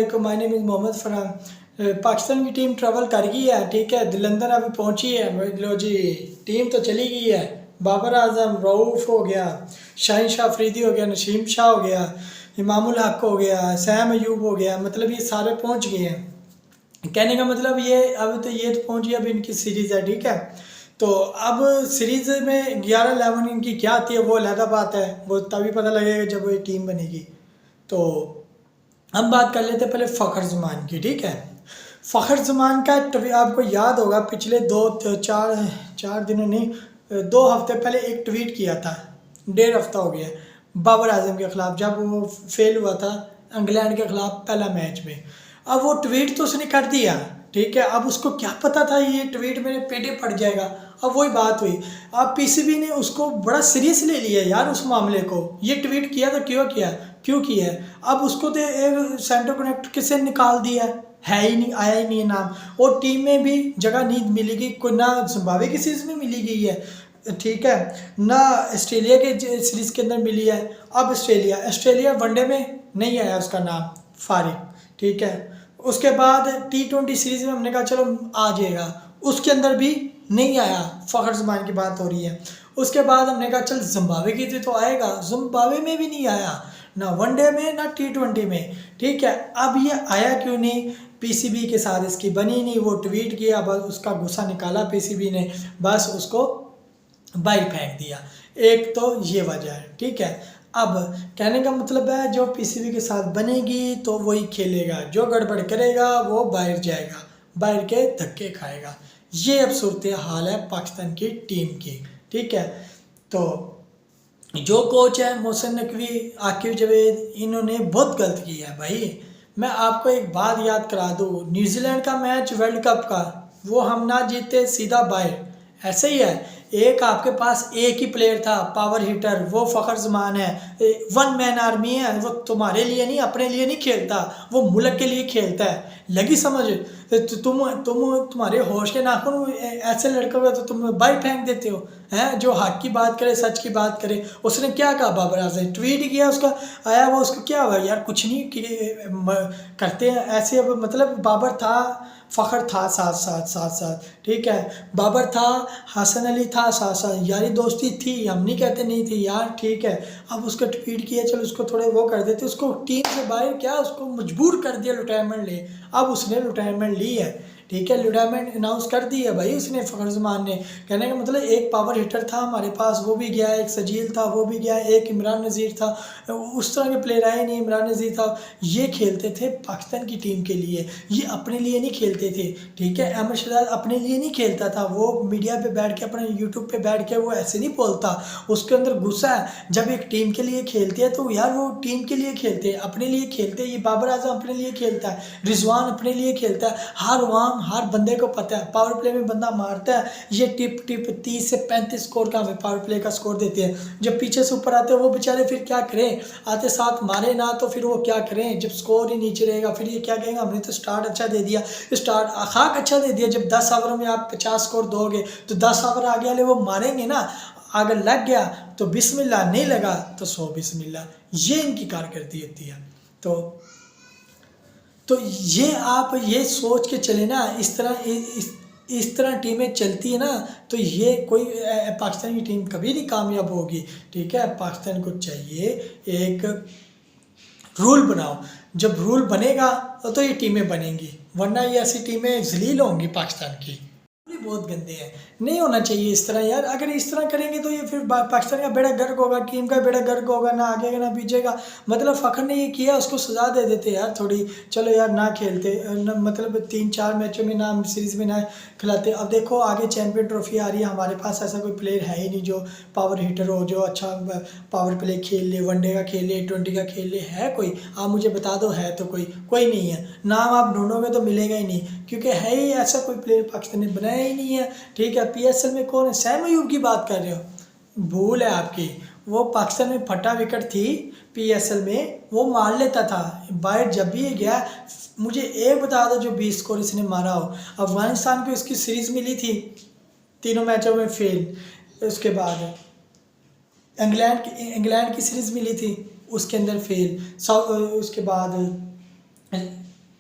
वालेकुम, my name is Mohammad Farhan. Pakistan की team travel कर गई है, ठीक है, लंदन अभी पहुंची है। लो जी, टीम तो चली गई है। बाबर आजम, रऊफ़ हो गया, शाहीन शाह अफरीदी हो गया, नसीम शाह हो गया, इमामुल हक हो गया, सैम अयूब हो गया, मतलब ये सारे पहुंच गए हैं। कहने का मतलब ये अब तो ये तो पहुंच गई, अब इनकी सीरीज़ है, ठीक है। तो अब सीरीज़ में 11-11 इनकी क्या आती है वो अलग बात है, वो तभी पता लगेगा जब वो टीम बनेगी। तो हम बात कर लेते हैं पहले फ़खर ज़मान की, ठीक है। फ़खर ज़मान का आपको याद होगा, पिछले चार चार दिनों नहीं, 2 हफ्ते पहले एक ट्वीट किया था, 1.5 हफ्ता हो गया, बाबर आजम के ख़िलाफ़, जब वो फेल हुआ था इंग्लैंड के ख़िलाफ़ पहला मैच में। अब वो ट्वीट तो उसने कर दिया, ठीक है। अब उसको क्या पता था ये ट्वीट मेरे पेटे पड़ जाएगा। अब वही बात हुई, अब पीसीबी ने उसको बड़ा सीरियस ले लिया यार उस मामले को। ये ट्वीट किया तो क्यों किया है। अब उसको तो एक सेंटर कनेक्ट किसे निकाल दिया है ही नहीं, आया ही नहीं है नाम। और टीम में भी जगह नहीं मिलेगी, कोई ना जिम्बाब्वे की सीरीज में मिली गई है, ठीक है, ना ऑस्ट्रेलिया के सीरीज़ के अंदर मिली है। अब ऑस्ट्रेलिया वनडे में नहीं आया उसका नाम, फारिग, ठीक है। उसके बाद T20 सीरीज़ में हमने कहा चलो आ जाएगा, उसके अंदर भी नहीं आया। फ़खर ज़मान की बात हो रही है। उसके बाद हमने कहा चल जिम्बाब्वे की तो आएगा, जिम्बाब्वे में भी नहीं आया, ना वनडे में ना T20 में, ठीक है। अब ये आया क्यों नहीं, पीसीबी के साथ इसकी बनी नहीं, वो ट्वीट किया, बस उसका गुस्सा निकाला पीसीबी ने, बस उसको बाहर फेंक दिया। एक तो ये वजह है, ठीक है। अब कहने का मतलब है जो पीसीबी के साथ बनेगी तो वही खेलेगा, जो गड़बड़ करेगा वो बाहर जाएगा, बाहर के धक्के खाएगा। ये अब सूरत हाल है पाकिस्तान की टीम की, ठीक है। तो जो कोच है मोहसिन नकवी, आकिब जावेद, इन्होंने बहुत गलत किया है भाई। मैं आपको एक बात याद करा दूँ, न्यूजीलैंड का मैच वर्ल्ड कप का, वो हम ना जीते, सीधा बाहर। ऐसे ही है, एक आपके पास एक ही प्लेयर था पावर हिटर, वो फ़खर ज़मान है। वन मैन आर्मी है वो, तुम्हारे लिए नहीं, अपने लिए नहीं खेलता, वो मुल्क के लिए खेलता है। लगी समझ। तुम्हारे होश के नाखून ऐसे लड़के हुए तो तुम बाइक फेंक देते हो हैं। जो हक की बात करे, सच की बात करे, उसने क्या कहा, बाबर आजम ट्वीट किया, उसका आया, वो उसको क्या हुआ यार, कुछ नहीं करते हैं ऐसे। अब मतलब बाबर था, फ़खर था साथ साथ साथ साथ, ठीक है। बाबर था, हसन अली था साथ साथ, यारी दोस्ती थी, हम नहीं कहते नहीं थी यार, ठीक है। अब उसका ट्वीट किया, चलो उसको थोड़े वो कर देते, उसको टीम से बाहर क्या, उसको मजबूर कर दिया रिटायरमेंट ले। अब उसने रिटायरमेंट ली है, ठीक है, रिटायरमेंट अनाउंस कर दी है भाई उसने, फ़खर ज़मान ने। कहने का मतलब एक पावर हिटर था हमारे पास, वो भी गया, एक सजील था वो भी गया, एक इमरान नज़ीर था, उस तरह के प्लेयर आए नहीं, इमरान नज़ीर था। ये खेलते थे पाकिस्तान की टीम के लिए, ये अपने लिए नहीं खेलते थे, ठीक है। अहमद शहजाद अपने लिए नहीं खेलता था, वो मीडिया पे बैठ के, अपने यूट्यूब पे बैठ के वो ऐसे नहीं बोलता, उसके अंदर गुस्सा है। जब एक टीम के लिए खेलते हैं तो यार वो टीम के लिए खेलते हैं, अपने लिए खेलते हैं। ये बाबर आजम अपने लिए खेलता है, रिजवान अपने लिए खेलता है। हर बंदे को पता है पावर प्ले में बंदा मारता है, ये टिप टिप 30 से 35 स्कोर का हमें पावर प्ले का स्कोर देते हैं। जब पीछे से ऊपर आते हैं वो बेचारे फिर क्या करें, आते साथ मारे ना तो फिर वो क्या करें, जब स्कोर ही नीचे रहेगा फिर ये क्या कहेंगे, हमने तो स्टार्ट अच्छा दे दिया, स्टार्ट खाक अच्छा दे दिया। जब 10 ओवर में आप 50 स्कोर दोगे तो 10 ओवर आगे वाले वो मारेंगे ना, अगर लग गया तो बिस्मिल्लाह, नहीं लगा तो 100 बिस्मिल्लाह। ये इनकी कारकर्दगी होती है। तो ये आप ये सोच के चले ना, इस तरह टीमें चलती है ना, तो ये कोई पाकिस्तान की टीम कभी नहीं कामयाब होगी, ठीक है। पाकिस्तान को चाहिए एक रूल बनाओ, जब रूल बनेगा तो ये टीमें बनेंगी, वरना ये ऐसी टीमें जलील होंगी पाकिस्तान की। बहुत गंदे हैं, नहीं होना चाहिए इस तरह यार। अगर इस तरह करेंगे तो ये फिर पाकिस्तान का बेड़ा गर्क होगा, टीम का बेड़ा गर्क होगा, ना आगे ना पीछेगा। मतलब फ़खर ने ये किया, उसको सज़ा दे देते यार थोड़ी, चलो यार ना खेलते मतलब 3-4 मैचों में ना, सीरीज़ में ना खिलाते। अब देखो आगे चैम्पियन ट्रॉफी आ रही है, हमारे पास ऐसा कोई प्लेयर है ही नहीं जो पावर हिटर हो, जो अच्छा पावर प्ले खेल ले, वनडे का खेल ले, T20 का खेल ले, है कोई? आप मुझे बता दो, है तो कोई नहीं है। नाम आप ढूंढोगे तो मिलेगा ही नहीं, क्योंकि है ही ऐसा कोई प्लेयर पाकिस्तान ने बनाया ही नहीं है, ठीक है। पीएसएल में कौन है, सैम अयूब की बात कर रहे हो, भूल है आपकी। वो पाकिस्तान में फटा विकेट थी, पीएसएल में वो मार लेता था बाहर। जब भी ये गया, मुझे एक बता दो जो 20 स्कोर इसने मारा हो। अफगानिस्तान को इसकी सीरीज़ मिली थी, तीनों मैचों में फेल। उसके बाद इंग्लैंड की सीरीज़ मिली थी, उसके अंदर फेल। उसके बाद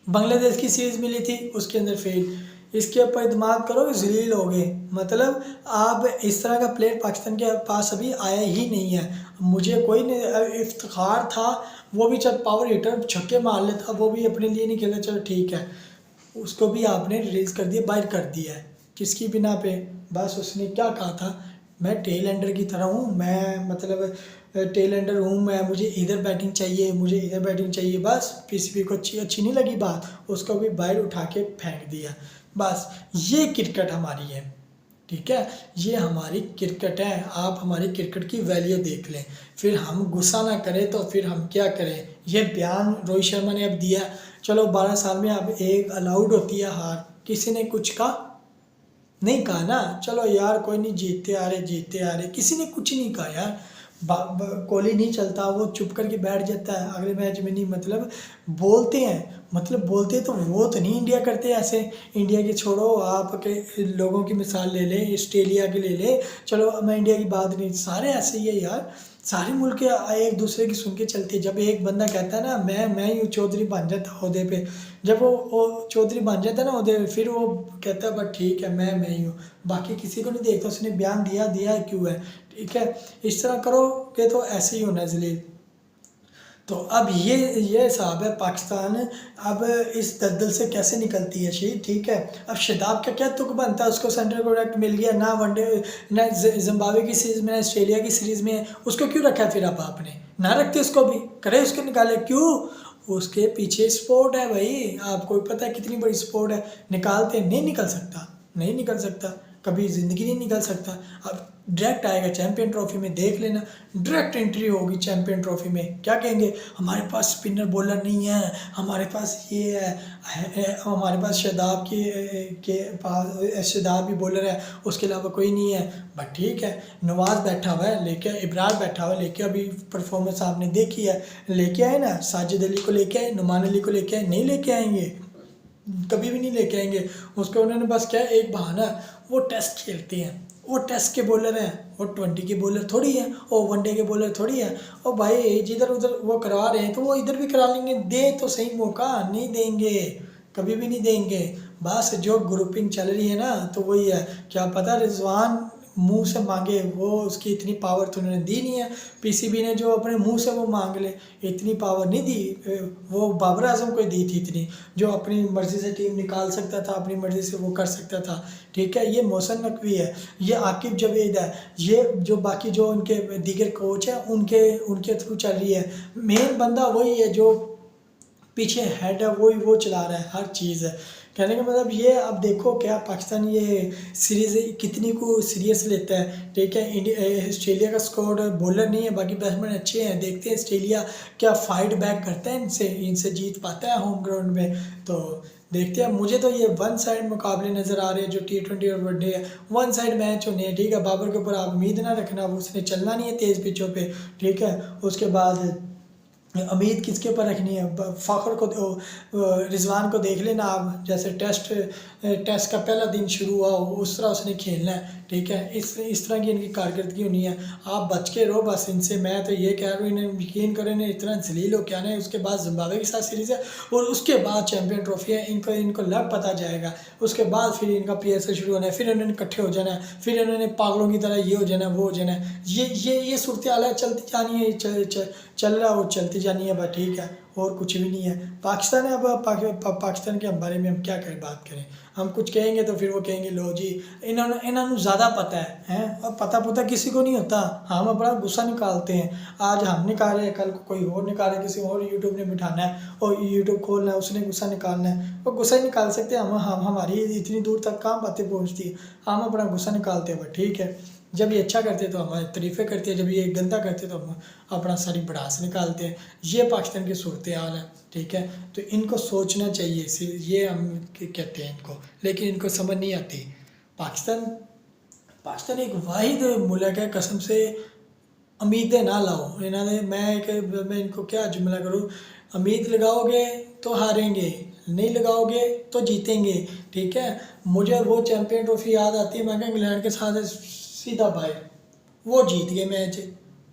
बांग्लादेश की सीरीज़ मिली थी उसके अंदर फेल। इसके ऊपर दिमाग करो जलील हो गए। मतलब आप इस तरह का प्लेयर पाकिस्तान के पास अभी आया ही नहीं है। मुझे कोई नहीं इफ्तिखार था, वो भी जब पावर हिटर छक्के मार लेता, वो भी अपने लिए नहीं खेला, चलो ठीक है। उसको भी आपने रिलीज़ कर दिया, बाहर कर दिया है। किसकी बिना पे? बस उसने क्या कहा था, मैं टेल एंडर की तरह हूँ, मैं मतलब टेल एंडर हूँ मैं, मुझे इधर बैटिंग चाहिए, मुझे इधर बैटिंग चाहिए। बस पीसीबी को अच्छी नहीं लगी बात, उसको भी बाहर उठा के फेंक दिया। बस ये क्रिकेट हमारी है, ठीक है, ये हमारी क्रिकेट है। आप हमारी क्रिकेट की वैल्यू देख लें, फिर हम गुस्सा ना करें तो फिर हम क्या करें। ये बयान रोहित शर्मा ने अब दिया, चलो 12 साल में अब एक अलाउड होती है हार, किसी ने कुछ कहा नहीं कहा ना, चलो यार कोई नहीं, जीतते आ रहे, किसी ने कुछ नहीं कहा यार। कोहली नहीं चलता, वो चुप करके बैठ जाता है, अगले मैच में नहीं, मतलब बोलते हैं, मतलब बोलते तो वो तो नहीं इंडिया करते ऐसे। इंडिया की छोड़ो, आपके लोगों की मिसाल ले ले, ऑस्ट्रेलिया की ले ले, चलो मैं इंडिया की बात नहीं, सारे ऐसे ही है यार। सारे मुल्क एक दूसरे की सुन के चलते हैं। जब एक बंदा कहता है ना मैं ही चौधरी बन जाता ओहदे पे, जब वो चौधरी बन जाता है ना ओहदे पे, फिर वो कहता है बस ठीक है मैं ही हूँ, बाकी किसी को नहीं देखता उसने बयान दिया है क्यों है, ठीक है। इस तरह करोगे तो ऐसे ही होना है जलील। तो अब ये हिसाब है पाकिस्तान अब इस दलदल से कैसे निकलती है शी, ठीक है। अब शदाब का क्या तुक बनता है, उसको सेंट्रल कॉन्ट्रैक्ट मिल गया ना, वनडे ना जिम्बाब्वे की सीरीज़ में, ऑस्ट्रेलिया की सीरीज़ में, उसको क्यों रखा है फिर अब आपने? ना रखते उसको भी, करे उसको निकाले क्यों? उसके पीछे स्पोर्ट है भाई, आपको पता है कितनी बड़ी स्पोर्ट है। निकालते नहीं निकल सकता, नहीं निकल सकता, कभी ज़िंदगी नहीं निकल सकता। अब डायरेक्ट आएगा चैंपियन ट्रॉफी में, देख लेना, डायरेक्ट एंट्री होगी चैंपियन ट्रॉफी में। क्या कहेंगे, हमारे पास स्पिनर बॉलर नहीं है, हमारे पास ये है हमारे पास शदाब के पास शदाब भी बॉलर है, उसके अलावा कोई नहीं है। बट ठीक है, नवाज बैठा हुआ है लेके, इब्रार बैठा हुआ है लेके, अभी परफॉर्मेंस आपने देखी है, लेके आए ना, साजिद अली को लेके आए, नुमान अली को लेके आए, नहीं लेके आएंगे, कभी भी नहीं लेके आएंगे। उसको उन्होंने बस क्या एक बहाना, वो टेस्ट खेलते हैं, वो टेस्ट के बॉलर हैं, वो 20 के बॉलर थोड़ी हैं, और वनडे के बॉलर थोड़ी हैं। और भाई जिधर उधर वो करवा रहे हैं तो वो इधर भी करा लेंगे, दे तो सही मौका, नहीं देंगे, कभी भी नहीं देंगे। बस जो ग्रुपिंग चल रही है ना, तो वही है, क्या पता रिजवान मुंह से मांगे, वो उसकी इतनी पावर तो उन्होंने दी नहीं है। पीसीबी ने जो अपने मुंह से वो मांग ले, इतनी पावर नहीं दी, वो बाबर आजम को दी थी इतनी, जो अपनी मर्ज़ी से टीम निकाल सकता था, अपनी मर्ज़ी से वो कर सकता था, ठीक है। ये मोहसिन नकवी है, ये आकिब जावेद है, ये जो बाकी जो उनके दीगर कोच हैं उनके थ्रू चल रही है। मेन बंदा वही है जो पीछे हेड है, वही वो चला रहा है हर चीज़ है। कहने का मतलब ये, अब देखो क्या पाकिस्तान ये सीरीज़ कितनी को सीरियस लेता है, ठीक है। इंडिया ऑस्ट्रेलिया का स्क्वाड बॉलर नहीं है, बाकी बैट्समैन अच्छे हैं, देखते हैं ऑस्ट्रेलिया क्या फाइट बैक करता है, इनसे जीत पाता है होम ग्राउंड में, तो देखते हैं। मुझे तो ये वन साइड मुकाबले नज़र आ रहे हैं जो T20 और वनडे है, वन साइड मैच होने हैं, ठीक है। बाबर के ऊपर आप उम्मीद ना रखना, उसने चलना नहीं है तेज़ पिचों पे, ठीक है। उसके बाद उम्मीद किसके ऊपर रखनी है, फ़खर को, रिजवान को देख लेना आप, जैसे टेस्ट का पहला दिन शुरू हुआ उस तरह उसने खेलना है, ठीक है। इस तरह की इनकी कारकर्दगी होनी है, आप बच के रहो बस इनसे। मैं तो ये कह रहा हूँ, इन्हें यकीन करें, इन्हें इतना जलील हो क्या नहीं। उसके बाद जिम्बाब्वे के साथ सीरीज़ है और उसके बाद चैम्पियन ट्रॉफी है, इनको लग पता जाएगा। उसके बाद फिर इनका PSL शुरू होना है, फिर इन्होंने इकट्ठे हो जाना है, फिर इन्होंने पागलों की तरह ये हो जाना है, वो हो जाना है। ये सूरत हाल है, चलती जानी है, चल रहा हो चलती जानी है, बस ठीक है, और कुछ भी नहीं है। पाकिस्तान है, अब पाकिस्तान के बारे में हम क्या करें, बात करें। हम कुछ कहेंगे तो फिर वो कहेंगे लो जी इन्होंने ज़्यादा पता है, हैं। और पता किसी को नहीं होता, हम अपना गुस्सा निकालते हैं। आज हम निकाले, कल को कोई और निकाले, किसी और यूट्यूब ने बिठाना है और यूट्यूब खोलना है, उसने गुस्सा निकालना है, वो गुस्सा ही निकाल सकते हैं। हम हमारी इतनी दूर तक कहाँ बातें पहुँचती है, हम अपना गुस्सा निकालते हैं, बस ठीक है। जब ये अच्छा करते तो हमारे तारीफ़ें करते हैं, जब ये गंदा करते तो हम अपना सारी भड़ास निकालते हैं। ये पाकिस्तान की सूरत हाल है, ठीक है। तो इनको सोचना चाहिए, ये हम कहते हैं इनको, लेकिन इनको समझ नहीं आती। पाकिस्तान एक वाहिद मुल्क है, कसम से उम्मीदें ना लाओ इन्होंने। मैं इनको क्या जुमला करूँ, उम्मीद लगाओगे तो हारेंगे, नहीं लगाओगे तो जीतेंगे, ठीक है। मुझे वो चैम्पियन ट्रॉफी याद आती है, मैं इंग्लैंड के साथ सीधा बाहर, वो जीत गए मैच,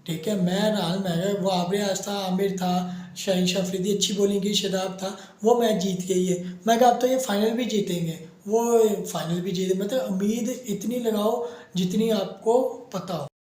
ठीक है। मैं राहुल महंगा, वो आबरे आज था, आमिर था, शाहीन शाह अफरीदी अच्छी बॉलिंग की, शदाब था, वो मैच जीत गई है। मैं कहा अब तो ये फाइनल भी जीतेंगे, वो फाइनल भी जीते। मतलब उम्मीद इतनी लगाओ जितनी आपको पता हो।